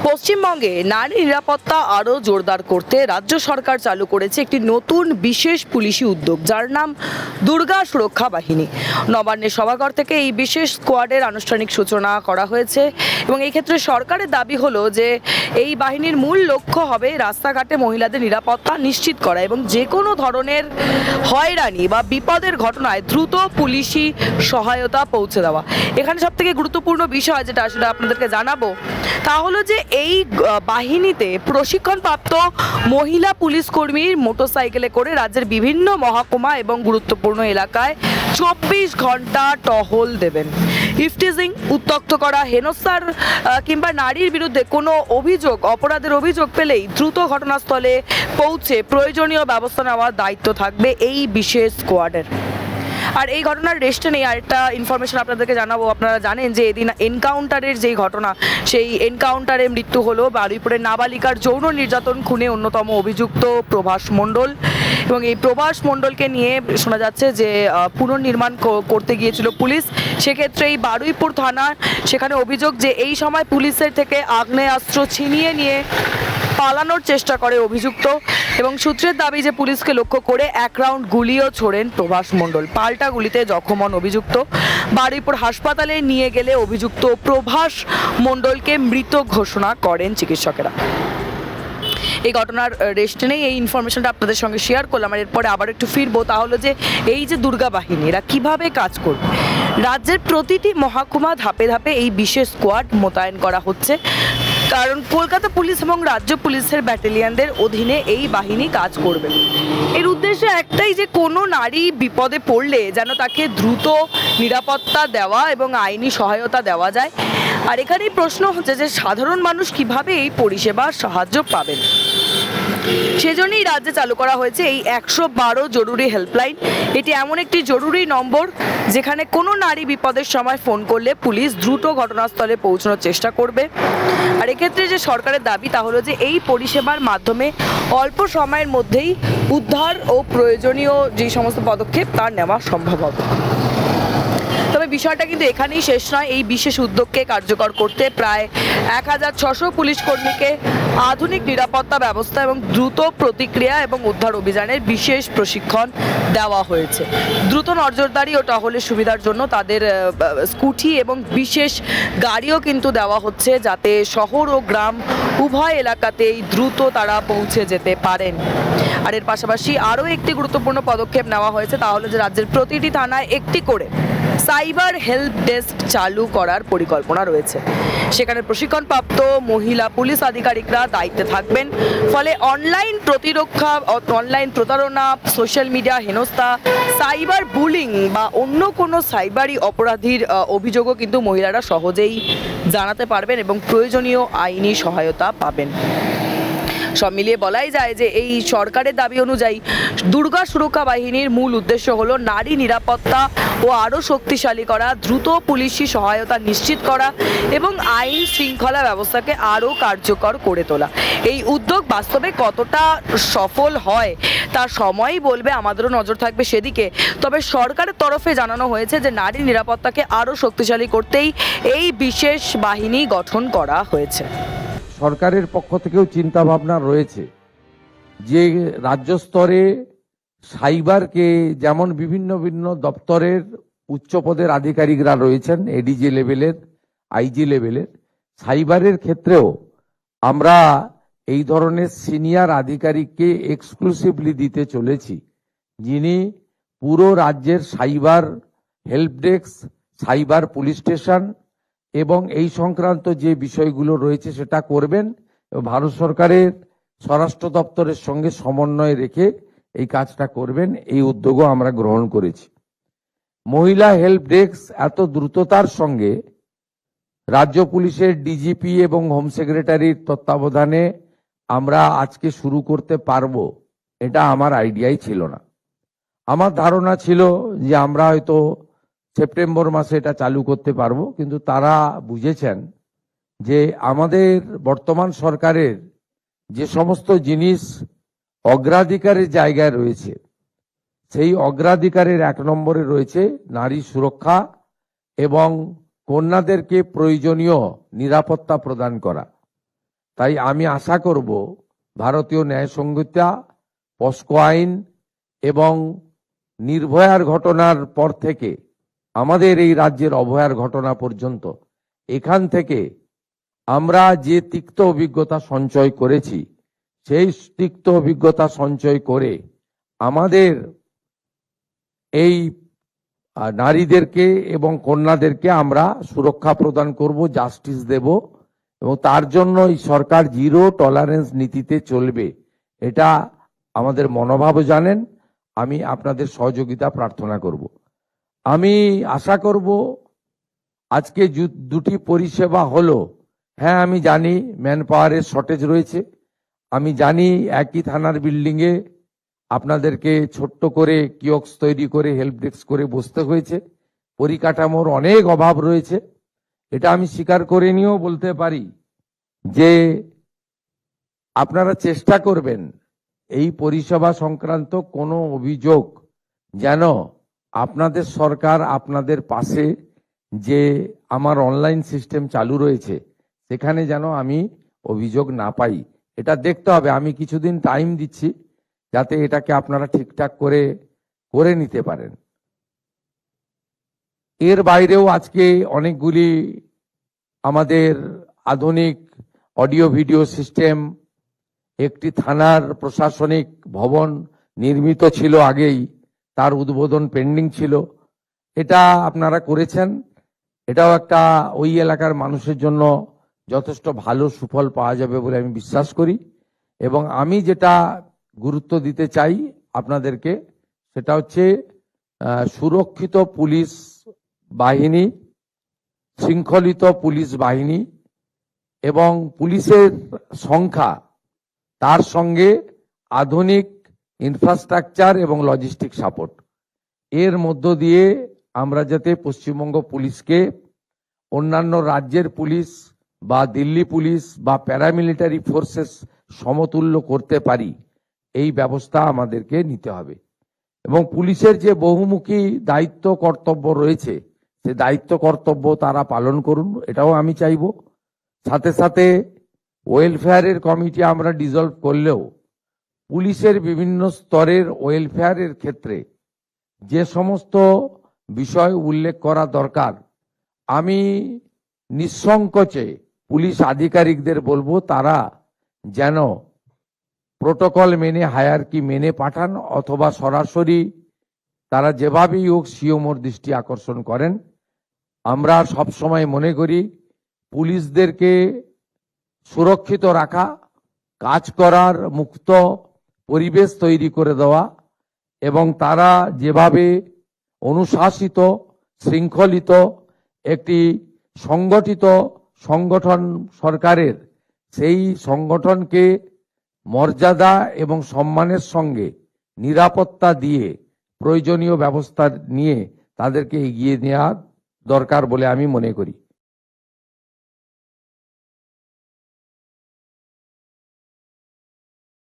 পশ্চিমবঙ্গে নারী নিরাপত্তা আরও জোরদার করতে রাজ্য সরকার চালু করেছে একটি নতুন বিশেষ পুলিশি উদ্যোগ, যার নাম দুর্গা সুরক্ষা বাহিনী। নবান্নের সভাঘর থেকে এই বিশেষ স্কোয়াডের আনুষ্ঠানিক সূচনা করা হয়েছে এবং এই ক্ষেত্রে সরকারের দাবি হলো যে এই বাহিনীর মূল লক্ষ্য হবে রাস্তাঘাটে মহিলাদের নিরাপত্তা নিশ্চিত করা এবং যে কোনো ধরনের হয়রানি বা বিপদের ঘটনায় দ্রুত পুলিশি সহায়তা পৌঁছে দেওয়া। এখানে সবথেকে গুরুত্বপূর্ণ বিষয় যেটা আসলে আপনাদেরকে জানাবো তা হলো যে এই বাহিনীতে প্রশিক্ষণপ্রাপ্ত মহিলা পুলিশ কর্মীর মোটরসাইকেলে করে রাজ্যের বিভিন্ন মহকুমা এবং গুরুত্বপূর্ণ এলাকায় 24 ঘন্টা টহল দেবেন। ইফটিজিং, উত্ত্যক্ত করা, হেনস্থার কিংবা নারীর বিরুদ্ধে কোনো অপরাধের অভিযোগ পেলেই দ্রুত ঘটনাস্থলে পৌঁছে প্রয়োজনীয় ব্যবস্থা নেওয়ার দায়িত্ব থাকবে এই বিশেষ স্কোয়াডের। আর এই ঘটনার রেস্টে নেই আরেকটা ইনফরমেশন আপনাদেরকে জানাবো। আপনারা জানেন যে এদিন এনকাউন্টারের যেই ঘটনা, সেই এনকাউন্টারে মৃত্যু হলো বারুইপুরের নাবালিকার যৌন নির্যাতন খুনে অন্যতম অভিযুক্ত প্রভাস মণ্ডল। এবং এই প্রভাস মণ্ডলকে নিয়ে শোনা যাচ্ছে যে পুনর্নির্মাণ করতে গিয়েছিল পুলিশ। সেক্ষেত্রে এই বারুইপুর থানা, সেখানে অভিযোগ যে এই সময় পুলিশের থেকে আগ্নেয়াস্ত্র ছিনিয়ে নিয়ে পালানোর চেষ্টা করে অভিযুক্ত এবং সূত্রের দাবি যে পুলিশকে লক্ষ্য করে 1 রাউন্ড গুলিও ছোড়েন প্রভাস মণ্ডল। পাল্টা গুলিতে জখম হন অভিযুক্ত। বারুইপুর হাসপাতালে নিয়ে গেলে অভিযুক্ত প্রভাস মণ্ডলকে মৃত ঘোষণা করেন চিকিৎসকেরা। এই ঘটনার রেস্ট নেই, এই ইনফরমেশনটা আপনাদের সঙ্গে শেয়ার করলাম। আর এরপরে আবার একটু ফিরবো, তাহলে যে এই যে দুর্গা বাহিনী এরা কীভাবে কাজ করবে। রাজ্যের প্রতিটি মহকুমা ধাপে ধাপে এই বিশেষ স্কোয়াড মোতায়েন করা হচ্ছে, কারণ কলকাতা পুলিশ এবং রাজ্য পুলিশের ব্যাটালিয়নদের অধীনে এই বাহিনী কাজ করবে। এর উদ্দেশ্য একটাই, যে কোনো নারী বিপদে পড়লে যেন তাকে দ্রুত নিরাপত্তা দেওয়া এবং আইনি সহায়তা দেওয়া যায়। আর এখানেই প্রশ্ন হচ্ছে যে সাধারণ মানুষ কিভাবে এই পরিষেবার সাহায্য পাবেন। সেজন্যই রাজ্যে চালু করা হয়েছে এই 112 জরুরি হেল্পলাইন। এটি এমন একটি জরুরি নম্বর যেখানে কোনো নারী বিপদের সময় ফোন করলে পুলিশ দ্রুত ঘটনাস্থলে পৌঁছানোর চেষ্টা করবে। আর এক্ষেত্রে যে সরকারের দাবি তা হলো যে এই পরিষেবার মাধ্যমে অল্প সময়ের মধ্যেই উদ্ধার ও প্রয়োজনীয় যে সমস্ত পদক্ষেপ তা নেওয়া সম্ভব হবে। তবে বিষয়টা কিন্তু এখানেই শেষ নয়। এই বিশেষ উদ্যোগকে কার্যকর করতে প্রায় 1600 পুলিশ কর্মীকে আধুনিক নিরাপত্তা ব্যবস্থা এবং দ্রুত প্রতিক্রিয়া এবং উদ্ধার অভিযানের বিশেষ প্রশিক্ষণ দেওয়া হয়েছে। দ্রুত নজরদারি ও টহলের সুবিধার জন্য তাদের স্কুটি এবং বিশেষ গাড়িও কিন্তু দেওয়া হচ্ছে, যাতে শহর ও গ্রাম উভয় এলাকাতেই দ্রুত তারা পৌঁছে যেতে পারেন। আর এর পাশাপাশি আরও একটি গুরুত্বপূর্ণ পদক্ষেপ নেওয়া হয়েছে, তাহলে যে রাজ্যের প্রতিটি থানায় একটি করে সাইবার হেল্প ডেস্ক চালু করার পরিকল্পনা রয়েছে। সেখানে প্রশিক্ষণপ্রাপ্ত মহিলা পুলিশ আধিকারিকরা দায়িত্বে থাকবেন। ফলে অনলাইন প্রতিরক্ষা, অনলাইন প্রতারণা, সোশ্যাল মিডিয়া হেনস্থা, সাইবার বুলিং বা অন্য কোনো সাইবারি অপরাধীর অভিযোগও কিন্তু মহিলারা সহজেই জানাতে পারবেন এবং প্রয়োজনীয় আইনি সহায়তা পাবেন। সব মিলিয়ে বলাই যায় যে এই সরকারের দাবি অনুযায়ী দুর্গা সুরক্ষা বাহিনীর মূল উদ্দেশ্য হলো নারী নিরাপত্তা ও আরও শক্তিশালী করা, দ্রুত পুলিশি সহায়তা নিশ্চিত করা এবং আইন শৃঙ্খলা ব্যবস্থাকে আরও কার্যকর করে তোলা। এই উদ্যোগ বাস্তবে কতটা সফল হয় তার সময়ই বলবে, আমাদেরও নজর থাকবে সেদিকে। তবে সরকারের তরফে জানানো হয়েছে যে নারী নিরাপত্তাকে আরও শক্তিশালী করতেই এই বিশেষ বাহিনী গঠন করা হয়েছে। সরকারের পক্ষ থেকেও চিন্তা ভাবনা রয়েছে যে রাজ্য স্তরে সাইবারকে, যেমন বিভিন্ন বিভিন্ন দপ্তরের উচ্চ পদের আধিকারিকরা রয়েছেন, এডিজি লেভেলের, আইজি লেভেলের, সাইবারের ক্ষেত্রেও আমরা এই ধরনের সিনিয়র আধিকারিককে এক্সক্লুসিভলি দিতে চলেছি, যিনি পুরো রাজ্যের cyber help desk, cyber police station এবং এই সংক্রান্ত যে বিষয়গুলো রয়েছে সেটা করবেন। ভারত সরকারের স্বরাষ্ট্র দপ্তরের সঙ্গে সমন্বয় রেখে এই কাজটা করবেন। এই উদ্যোগও আমরা গ্রহণ করেছি। মহিলা হেল্প ডেস্ক এত দ্রুততার সঙ্গে রাজ্য পুলিশের ডিজিপি এবং হোম সেক্রেটারির তত্ত্বাবধানে আমরা আজকে শুরু করতে পারবো, এটা আমার আইডিয়াই ছিল না। আমার ধারণা ছিল যে আমরা হয়তো সেপ্টেম্বর মাসে এটা চালু করতে পারবো, কিন্তু তারা বুঝেছেন যে আমাদের বর্তমান সরকারের যে সমস্ত জিনিস অগ্রাধিকারের জায়গায় রয়েছে, সেই অগ্রাধিকারের 1 নম্বরে রয়েছে নারী সুরক্ষা এবং কন্যাদেরকে প্রয়োজনীয় নিরাপত্তা প্রদান করা। তাই আমি আশা করব ভারতীয় ন্যায় সংহিতা, পস্কো আইন এবং নির্ভয়ার ঘটনার পর থেকে আমাদের এই রাজ্যের অভয়ার ঘটনা পর্যন্ত এখান থেকে আমরা যে তিক্ত অভিজ্ঞতা সঞ্চয় করেছি, সেই তিক্ত অভিজ্ঞতা সঞ্চয় করে আমাদের এই নারীদেরকে এবং কন্যাদেরকে আমরা সুরক্ষা প্রদান করব, জাস্টিস দেব, এবং তার জন্য এই সরকার জিরো টলারেন্স নীতিতে চলবে। এটা আমাদের মনোভাবও জানেন। আমি আপনাদের সহযোগিতা প্রার্থনা করব। আমি আশা করব আজকে দুটি পরিষেবা হলো। হ্যাঁ, আমি জানি ম্যান পাওয়ারের শর্টেজ রয়েছে। আমি জানি একই থানার বিল্ডিংয়ে আপনাদেরকে ছোট্ট করে কিয়স্ক তৈরি করে হেল্প ডেস্ক করে বসতে হয়েছে। পরিকাঠামোর অনেক অভাব রয়েছে। এটা আমি স্বীকার করে নিয়েও বলতে পারি যে আপনারা চেষ্টা করবেন এই পরিষেবা সংক্রান্ত কোনো অভিযোগ যেন আপনাদের সরকার আপনাদের পাশে যে আমার অনলাইন সিস্টেম চালু রয়েছে সেখানে যেন আমি অভিযোগ না পাই। এটা দেখতে হবে। আমি কিছুদিন টাইম দিচ্ছি যাতে এটাকে আপনারা ঠিকঠাক করে নিতে পারেন। এর বাইরেও আজকে অনেকগুলি আমাদের আধুনিক অডিও ভিডিও সিস্টেম, একটি থানার প্রশাসনিক ভবন নির্মিত ছিল আগেই, তার উদ্বোধন পেন্ডিং ছিল। এটা আপনারা করেছেন। এটাও একটা ওই এলাকার মানুষের জন্য যথেষ্ট ভালো সুফল পাওয়া যাবে বলে আমি বিশ্বাস করি। এবং আমি যেটা গুরুত্ব দিতে চাই আপনাদেরকে, সেটা হচ্ছে সুরক্ষিত পুলিশ বাহিনী, শৃঙ্খলিত পুলিশ বাহিনী এবং পুলিশের সংখ্যা, তার সঙ্গে আধুনিক ইনফ্রাস্ট্রাকচার এবং লজিস্টিক সাপোর্ট, এর মধ্য দিয়ে আমরা যাতে পশ্চিমবঙ্গ পুলিশকে অন্যান্য রাজ্যের পুলিশ বা দিল্লি পুলিশ বা প্যারামিলিটারি ফোর্সেস সমতুল্য করতে পারি, এই ব্যবস্থা আমাদেরকে নিতে হবে। এবং পুলিশের যে বহুমুখী দায়িত্ব কর্তব্য রয়েছে, সে দায়িত্ব কর্তব্য তারা পালন করুন, এটাও আমি চাইব। সাথে সাথে ওয়েলফেয়ারের কমিটি আমরা ডিসলভ করলেও পুলিশের বিভিন্ন স্তরের ওয়েলফেয়ারের ক্ষেত্রে যে সমস্ত বিষয় উল্লেখ করা দরকার, আমি নিঃসংকোচে পুলিশ আধিকারিকদের বলবো তারা যেন প্রোটোকল মেনে, হায়ারকি মেনে পাঠান, অথবা সরাসরি তারা যেভাবেই হোক সিওমোর দৃষ্টি আকর্ষণ করেন। আমরা সবসময় মনে করি পুলিশদেরকে সুরক্ষিত রাখা, কাজ করার মুক্ত পরিবেশ তৈরি করে দেওয়া এবং তারা যেভাবে অনুশাসিত, শৃঙ্খলিত একটি সংগঠিত সংগঠন সরকারের, সেই সংগঠনকে মর্যাদা এবং সম্মানের সঙ্গে নিরাপত্তা দিয়ে প্রয়োজনীয় ব্যবস্থা নিয়ে তাদেরকে এগিয়ে নেওয়া দরকার বলে আমি মনে করি।